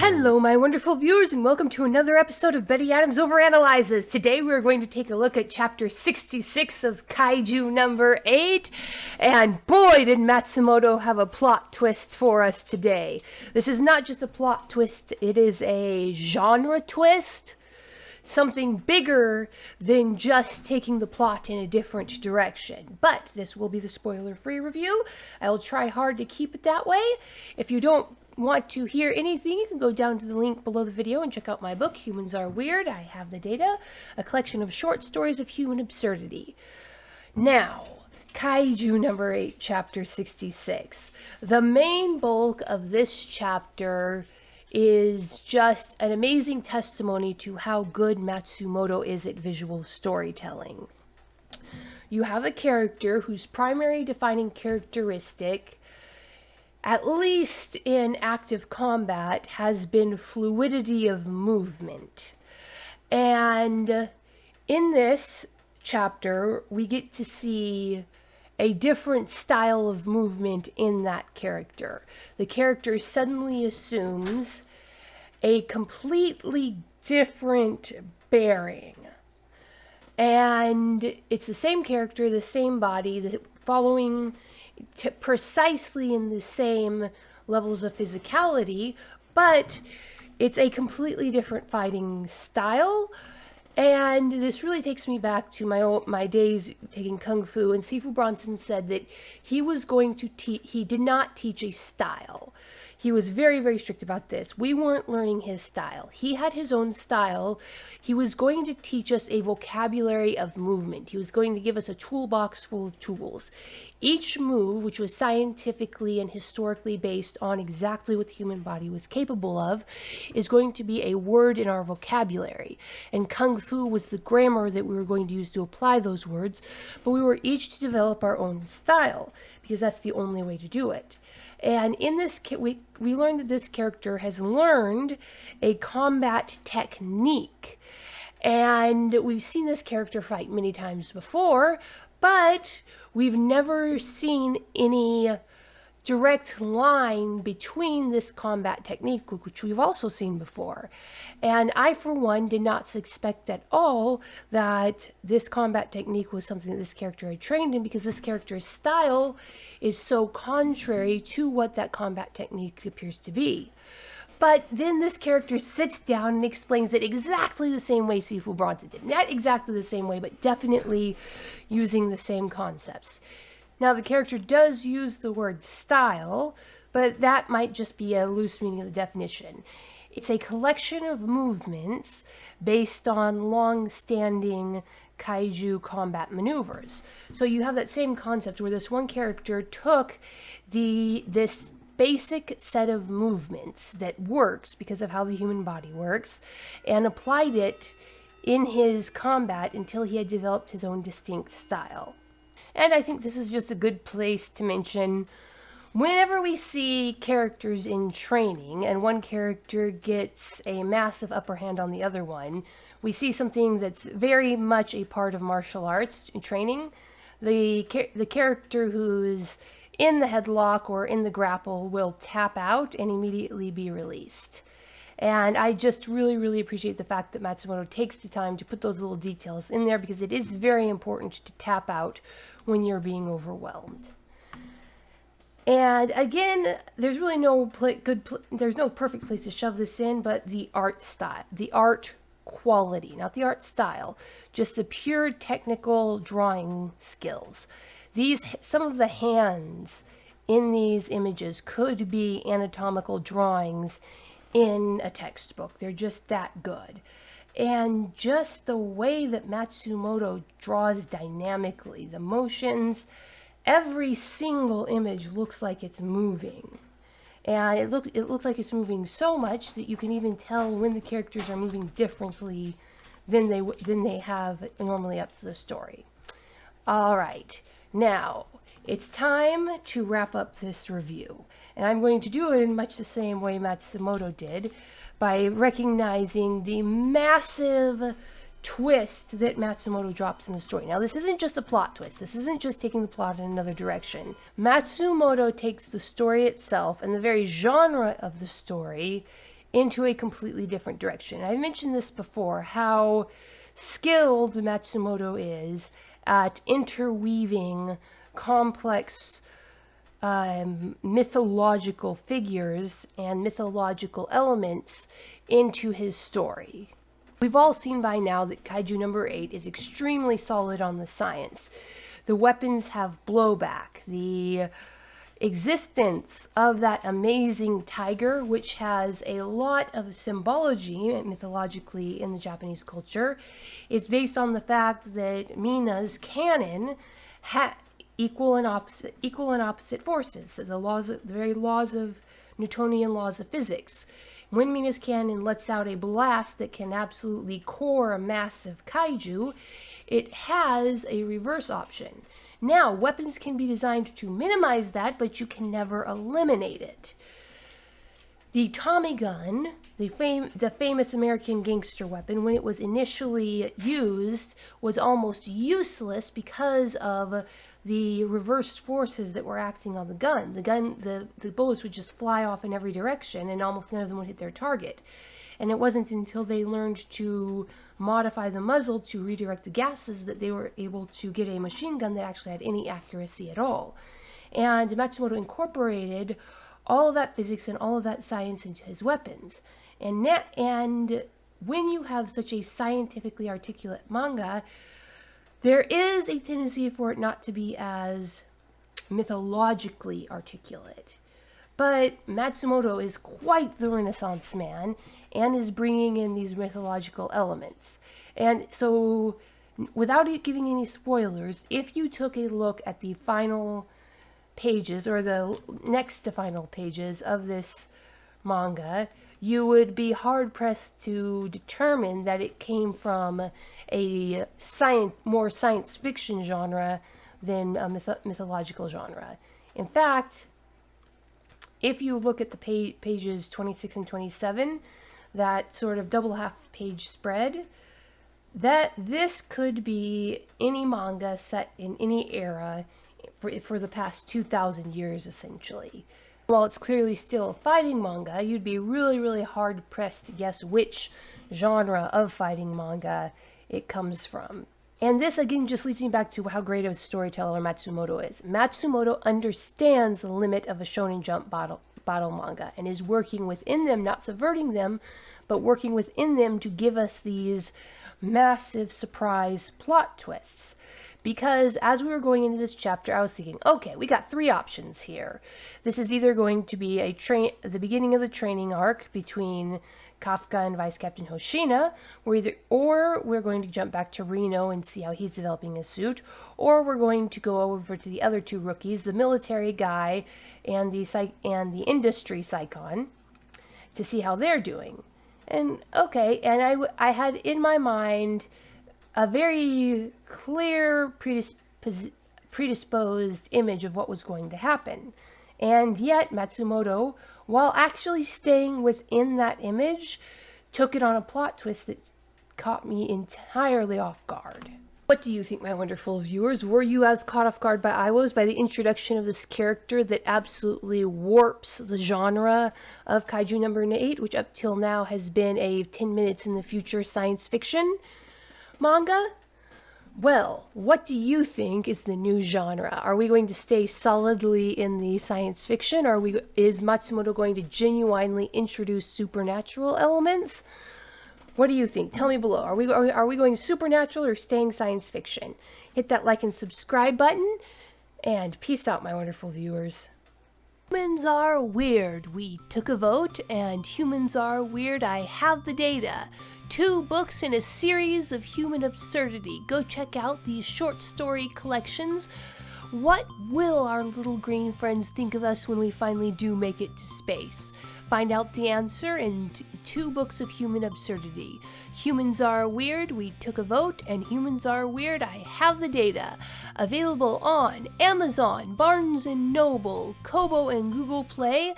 Hello, my wonderful viewers, and welcome to another episode of Betty Adams Overanalyzes. Today we're going to take a look at chapter 66 of Kaiju number 8. And boy, did Matsumoto have a plot twist for us today. This is not just a plot twist, it is a genre twist. Something bigger than just taking the plot in a different direction. But this will be the spoiler-free review. I'll try hard to keep it that way. If you don't want to hear anything, you can go down to the link below the video and check out my book, Humans Are Weird. I have the data, a collection of short stories of human absurdity. Now, Kaiju number 8, chapter 66. The main bulk of this chapter is just an amazing testimony to how good Matsumoto is at visual storytelling. You have a character whose primary defining characteristic, at least in active combat, has been fluidity of movement. And in this chapter, we get to see a different style of movement in that character. The character suddenly assumes a completely different bearing. And it's the same character, the same body, following precisely in the same levels of physicality, but it's a completely different fighting style. And this really takes me back to my days taking Kung Fu, and Sifu Bronson said that he was going to he did not teach a style. He was very, very strict about this. We weren't learning his style. He had his own style. He was going to teach us a vocabulary of movement. He was going to give us a toolbox full of tools. Each move, which was scientifically and historically based on exactly what the human body was capable of, is going to be a word in our vocabulary. And Kung Fu was the grammar that we were going to use to apply those words, but we were each to develop our own style, because that's the only way to do it. And in this, we learned that this character has learned a combat technique. And we've seen this character fight many times before, but we've never seen any direct line between this combat technique, which we've also seen before. And I, for one, did not suspect at all that this combat technique was something that this character had trained in, because this character's style is so contrary to what that combat technique appears to be. But then this character sits down and explains it exactly the same way Sifu Bronson did. Not exactly the same way, but definitely using the same concepts. Now, the character does use the word style, but that might just be a loose meaning of the definition. It's a collection of movements based on long-standing kaiju combat maneuvers. So you have that same concept where this one character took this basic set of movements that works because of how the human body works and applied it in his combat until he had developed his own distinct style. And I think this is just a good place to mention, whenever we see characters in training and one character gets a massive upper hand on the other one, we see something that's very much a part of martial arts in training. The character who's in the headlock or in the grapple will tap out and immediately be released. And I just really, really appreciate the fact that Matsumoto takes the time to put those little details in there, because it is very important to tap out when you're being overwhelmed. And again, there's really no there's no perfect place to shove this in, but the art style, the art quality, not the art style, just the pure technical drawing skills. Some of the hands in these images could be anatomical drawings in a textbook. They're just that good. And just the way that Matsumoto draws dynamically, the motions, every single image looks like it's moving. And it looks like it's moving so much that you can even tell when the characters are moving differently than they have normally up to the story. All right, now it's time to wrap up this review. And I'm going to do it in much the same way Matsumoto did, by recognizing the massive twist that Matsumoto drops in the story. Now, this isn't just a plot twist. This isn't just taking the plot in another direction. Matsumoto takes the story itself and the very genre of the story into a completely different direction. I've mentioned this before, how skilled Matsumoto is at interweaving complex mythological figures and mythological elements into his story. We've all seen by now that Kaiju number 8 is extremely solid on the science. The weapons have blowback. The existence of that amazing tiger, which has a lot of symbology mythologically in the Japanese culture, is based on the fact that Mina's canon equal and opposite forces. The very laws of Newtonian laws of physics. When Mina's cannon lets out a blast that can absolutely core a massive kaiju, it has a reverse option. Now, weapons can be designed to minimize that, but you can never eliminate it. The Tommy gun, the famous American gangster weapon, when it was initially used, was almost useless because of the reverse forces that were acting on the gun. The bullets would just fly off in every direction, and almost none of them would hit their target. And it wasn't until they learned to modify the muzzle to redirect the gases that they were able to get a machine gun that actually had any accuracy at all. And Matsumoto incorporated all of that physics and all of that science into his weapons. And when you have such a scientifically articulate manga, there is a tendency for it not to be as mythologically articulate. But Matsumoto is quite the Renaissance man and is bringing in these mythological elements. And so, without giving any spoilers, if you took a look at the final pages or the next to final pages of this manga, you would be hard-pressed to determine that it came from a more science fiction genre than a mythological genre. In fact, if you look at the pages 26 and 27, that sort of double half-page spread, that this could be any manga set in any era for the past 2,000 years, essentially. While it's clearly still a fighting manga, you'd be really, really hard-pressed to guess which genre of fighting manga it comes from. And this, again, just leads me back to how great of a storyteller Matsumoto is. Matsumoto understands the limit of a Shonen Jump battle manga and is working within them, not subverting them, but working within them to give us these massive surprise plot twists. Because as we were going into this chapter, I was thinking, okay, we got three options here. This is either going to be the beginning of the training arc between Kafka and Vice Captain Hoshina, or we're going to jump back to Reno and see how he's developing his suit, or we're going to go over to the other two rookies, the military guy and the industry psychon, to see how they're doing. And okay, and I had in my mind a very clear predisposed image of what was going to happen. And yet Matsumoto, while actually staying within that image, took it on a plot twist that caught me entirely off guard. What do you think, my wonderful viewers? Were you as caught off guard by I was by the introduction of this character that absolutely warps the genre of Kaiju number 8, which up till now has been a 10 minutes in the future science fiction manga? Well, what do you think is the new genre? Are we going to stay solidly in the science fiction? Is Matsumoto going to genuinely introduce supernatural elements? What do you think? Tell me below. Are we going supernatural or staying science fiction? Hit that like and subscribe button, and peace out, my wonderful viewers. Humans are weird. We took a vote, and humans are weird. I have the data. 2 books in a series of human absurdity. Go check out these short story collections. What will our little green friends think of us when we finally do make it to space? Find out the answer in 2 books of human absurdity. Humans are weird, we took a vote, and Humans are weird, I have the data. Available on Amazon, Barnes & Noble, Kobo, and Google Play.